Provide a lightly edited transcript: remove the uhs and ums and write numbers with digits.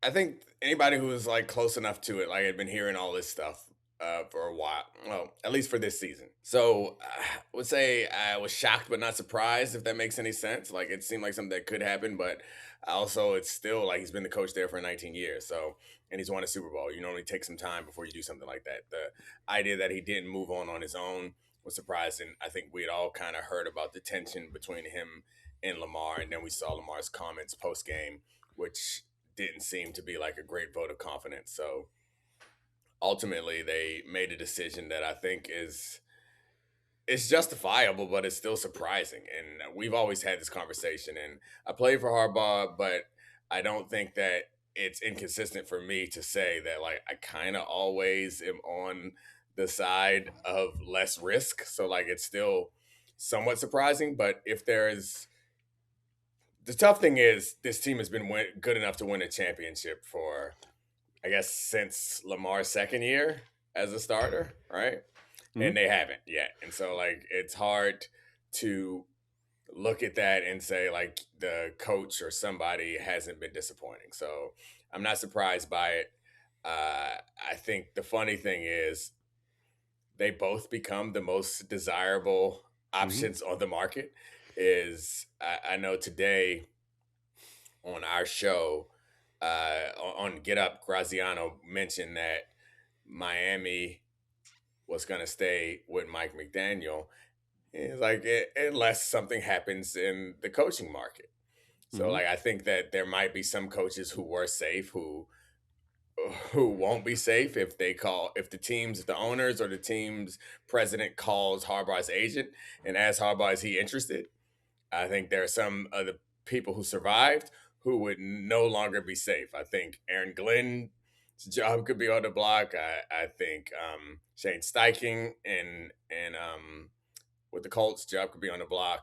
I think anybody who was like close enough to it, like had been hearing all this stuff for a while. Well, at least for this season. So I would say I was shocked but not surprised, if that makes any sense. Like it seemed like something that could happen, but also it's still like he's been the coach there for 19 years. So and he's won a Super Bowl. You normally take some time before you do something like that. The idea that he didn't move on his own was surprising. I think we had all kind of heard about the tension between him and Lamar, and then we saw Lamar's comments post game, which didn't seem to be like a great vote of confidence. So ultimately, they made a decision that I think is it's justifiable, but it's still surprising. And we've always had this conversation. And I played for Harbaugh, but I don't think that it's inconsistent for me to say that like I kind of always am on the side of less risk. So like it's still somewhat surprising. But if there is the tough thing is this team has been good enough to win a championship for I guess since Lamar's second year as a starter, right? And Mhm. they haven't yet. And so like it's hard to look at that and say like the coach or somebody hasn't been disappointing. So I'm not surprised by it. I think the funny thing is they both become the most desirable Mhm. options on the market. I know today on our show on Get Up, Graziano mentioned that Miami was going to stay with Mike McDaniel. It's like unless something happens in the coaching market. So Mhm. like I think that there might be some coaches who were safe who won't be safe if the teams if the owners or the team's president calls Harbaugh's agent and asks Harbaugh is he interested. I think there are some of the people who survived who would no longer be safe. I think Aaron Glenn's job could be on the block. I think Shane Steichen and with the Colts job could be on the block.